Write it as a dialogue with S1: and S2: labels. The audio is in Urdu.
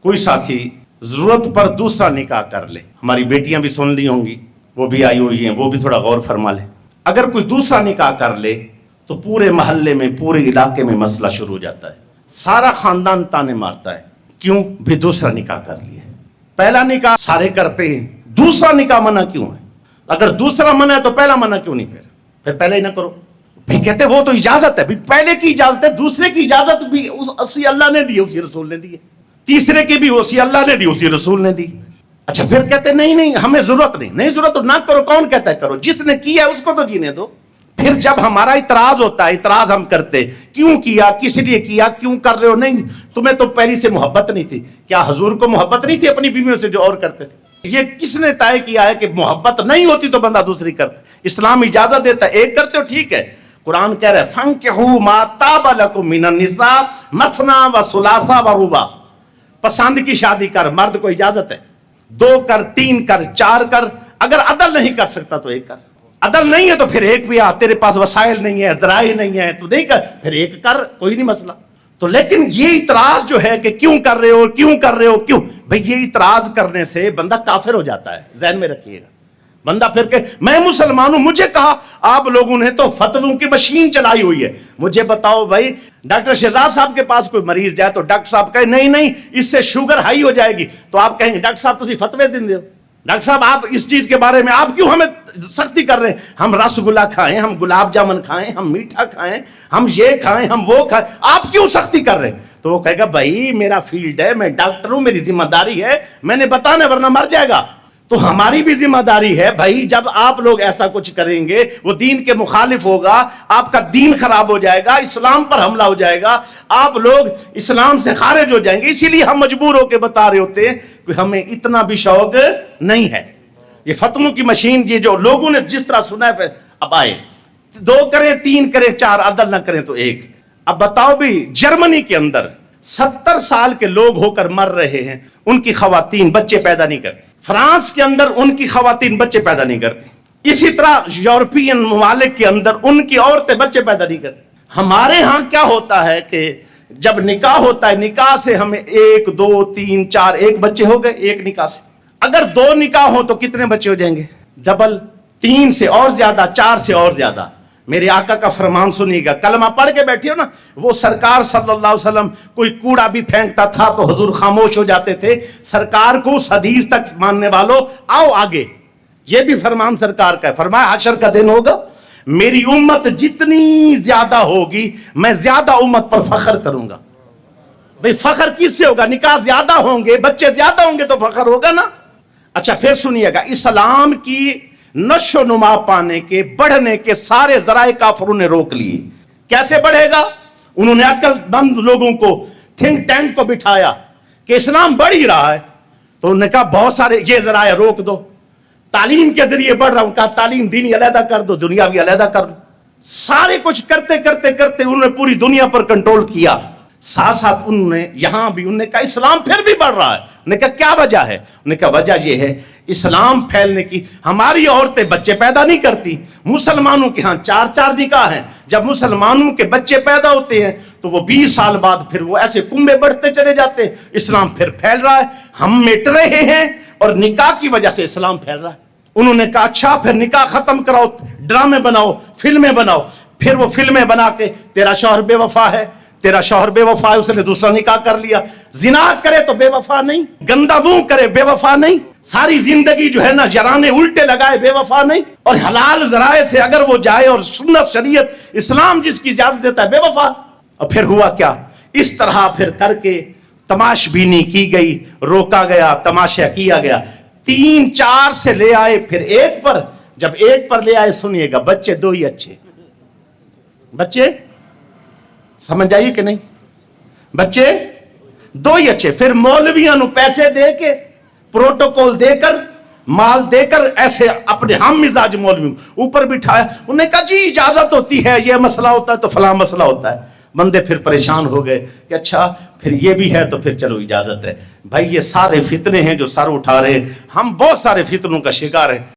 S1: کوئی ساتھی ضرورت پر دوسرا نکاح کر لے، ہماری بیٹیاں بھی سن لی ہوں گی، وہ بھی آئی ہوئی ہیں، وہ بھی تھوڑا غور فرما لے. اگر کوئی دوسرا نکاح کر لے تو پورے محلے میں، پورے علاقے میں مسئلہ شروع ہو جاتا ہے. سارا خاندان تانے مارتا ہے، کیوں؟ بھی دوسرا نکاح کر لیا. پہلا نکاح سارے کرتے ہیں، دوسرا نکاح منع کیوں ہے؟ اگر دوسرا منع ہے تو پہلا منع کیوں نہیں؟ پھر پہلے ہی نہ کرو. بھائی کہتے وہ تو اجازت ہے، بھی پہلے کی اجازت ہے، دوسرے کی اجازت بھی اسی اللہ نے دی، اسی رسول نے دی ہے. تیسرے کی بھی اسی اللہ نے دی، اسی رسول نے دی. اچھا پھر کہتے نہیں ہمیں ضرورت نہیں ضرورت تو نہ کرو. کون کہتا ہے کرو؟ جس نے کیا ہے اس کو تو جینے دو. پھر جب ہمارا اعتراض ہوتا ہے، اعتراض ہم کرتے، کیوں کیا، کس لیے کیا، کیوں کر رہے ہو؟ نہیں تمہیں تو پہلی سے محبت نہیں تھی. کیا حضور کو محبت نہیں تھی اپنی بیویوں سے جو اور کرتے تھے؟ یہ کس نے طے کیا ہے کہ محبت نہیں ہوتی تو بندہ دوسری کرتا؟ اسلام اجازت دیتا ہے، ایک کرتے ہو ٹھیک ہے. قرآن کہہ رہا ہے فَانكِحُوا مَا طَابَ لَكُم مِّنَ النِّسَاءِ مَثْنَىٰ وَثُلَاثَ وَرُبَاع. پسند کی شادی کر، مرد کو اجازت ہے، 2 کر، 3 کر، 4 کر. اگر عدل نہیں کر سکتا تو 1 کر. عدل نہیں ہے تو پھر 1 بھی آ. تیرے پاس وسائل نہیں ہے، ذرائع نہیں ہے تو نہیں کر، پھر 1 کر، کوئی نہیں مسئلہ. تو لیکن یہ اعتراض جو ہے کہ کیوں کر رہے ہو، کیوں کر رہے ہو، کیوں؟ بھئی یہ اعتراض کرنے سے بندہ کافر ہو جاتا ہے، ذہن میں رکھیے گا. بندہ پھر کہ میں مسلمان ہوں، مجھے کہا آپ لوگوں نے تو فتووں کی مشین چلائی ہوئی ہے. مجھے بتاؤ بھائی، ڈاکٹر شہزاد صاحب کے پاس کوئی مریض جائے تو ڈاکٹر صاحب کہے نہیں اس سے شوگر ہائی ہو جائے گی، تو آپ کہیں گے ڈاکٹر صاحب تسی فتوے دیں ہو، ڈاکٹر صاحب آپ اس چیز کے بارے میں آپ کیوں ہمیں سختی کر رہے ہیں؟ ہم رس گلا کھائیں، ہم گلاب جامن کھائیں، ہم میٹھا کھائیں، ہم یہ کھائیں، ہم وہ کھائیں، آپ کیوں سختی کر رہے ہیں؟ تو وہ کہے گا بھائی میرا فیلڈ ہے، میں ڈاکٹر ہوں، میری ذمہ داری ہے، میں نے بتانا ورنہ مر جائے گا. تو ہماری بھی ذمہ داری ہے بھائی، جب آپ لوگ ایسا کچھ کریں گے وہ دین کے مخالف ہوگا، آپ کا دین خراب ہو جائے گا، اسلام پر حملہ ہو جائے گا، آپ لوگ اسلام سے خارج ہو جائیں گے. اسی لیے ہم مجبور ہو کے بتا رہے ہوتے ہیں کہ ہمیں اتنا بھی شوق نہیں ہے. یہ فتووں کی مشین یہ جو لوگوں نے جس طرح سنا ہے، پھر اب آئے 2 کریں، 3 کریں، 4، عدل نہ کریں تو 1. اب بتاؤ بھی جرمنی کے اندر 70 سال کے لوگ ہو کر مر رہے ہیں، ان کی خواتین بچے پیدا نہیں کرتی. فرانس کے اندر ان کی خواتین بچے پیدا نہیں کرتی. اسی طرح یورپین ممالک کے اندر ان کی عورتیں بچے پیدا نہیں کرتی. ہمارے ہاں کیا ہوتا ہے کہ جب نکاح ہوتا ہے، نکاح سے ہمیں 1 2 3 4 1 بچے ہو گئے ایک نکاح سے. اگر 2 نکاح ہو تو کتنے بچے ہو جائیں گے؟ ڈبل. 3 سے اور زیادہ، 4 سے اور زیادہ. میرے آقا کا فرمان سنیے گا، کلمہ پڑھ کے بیٹھے ہو نا، وہ سرکار صلی اللہ علیہ وسلم کوئی کوڑا بھی پھینکتا تھا تو حضور خاموش ہو جاتے تھے. سرکار کو اس حدیث تک ماننے والوں آؤ آگے. یہ بھی فرمان سرکار کا ہے. فرمایا حشر کا دن ہوگا، میری امت جتنی زیادہ ہوگی میں زیادہ امت پر فخر کروں گا. بھئی فخر کس سے ہوگا؟ نکاح زیادہ ہوں گے، بچے زیادہ ہوں گے تو فخر ہوگا نا. اچھا پھر سنیے گا، اسلام کی نشو و نما پانے کے، بڑھنے کے سارے ذرائع کافروں نے روک لیے. کیسے بڑھے گا؟ انہوں نے عقل مند لوگوں کو، تھنک ٹینک کو بٹھایا کہ اسلام بڑھ ہی رہا ہے، تو انہوں نے کہا بہت سارے یہ ذرائع روک دو. تعلیم کے ذریعے بڑھ رہا ہوں، کہا تعلیم دینی علیحدہ کر دو، دنیا بھی علیحدہ کر دو. سارے کچھ کرتے کرتے کرتے انہوں نے پوری دنیا پر کنٹرول کیا. ساتھ ساتھ انہوں نے یہاں بھی انہوں نے کہا اسلام پھر بھی بڑھ رہا ہے. انہوں نے کہا کیا وجہ ہے؟ انہوں نے کہا وجہ یہ ہے اسلام پھیلنے کی، ہماری عورتیں بچے پیدا نہیں کرتی. مسلمانوں کے ہاں 4 نکاح ہیں. جب مسلمانوں کے بچے پیدا ہوتے ہیں تو وہ 20 سال بعد پھر وہ ایسے کنبے بڑھتے چلے جاتے ہیں. اسلام پھر پھیل رہا ہے، ہم مٹ رہے ہیں اور نکاح کی وجہ سے اسلام پھیل رہا ہے. انہوں نے کہا اچھا پھر نکاح ختم کراؤ، ڈرامے بناؤ، فلمیں بناؤ. پھر وہ فلمیں بنا کے تیرا شوہر بے وفا ہے، تیرا شوہر بے وفا ہے، اس نے دوسرا نکاح کر لیا. زنا کرے تو بے وفا نہیں، گندا منہ کرے بے وفا نہیں، ساری زندگی جو ہے نا جرانے الٹے لگائے بے وفا نہیں، اور حلال ذرائع سے اگر وہ جائے اور سنت شریعت اسلام جس کی اجازت دیتا ہے بے وفا. اور پھر ہوا کیا؟ اس طرح پھر کر کے تماش بینی کی گئی، روکا گیا، تماشا کیا گیا. 3 4 سے لے آئے، پھر 1 پر. جب 1 پر لے آئے سنیے گا، بچے 2 ہی اچھے. بچے سمجھ آئیے کہ نہیں؟ بچے 2 ہی اچھے. پھر مولویاں نو پیسے دے کے، پروٹوکول دے کر، مال دے کر، ایسے اپنے ہم مزاج مولوی اوپر بٹھایا. انہوں نے کہا جی اجازت ہوتی ہے، یہ مسئلہ ہوتا ہے تو فلاں مسئلہ ہوتا ہے. بندے پھر پریشان ہو گئے کہ اچھا پھر یہ بھی ہے تو پھر چلو اجازت ہے. بھائی یہ سارے فتنے ہیں جو سر اٹھا رہے ہیں، ہم بہت سارے فتنوں کا شکار ہیں.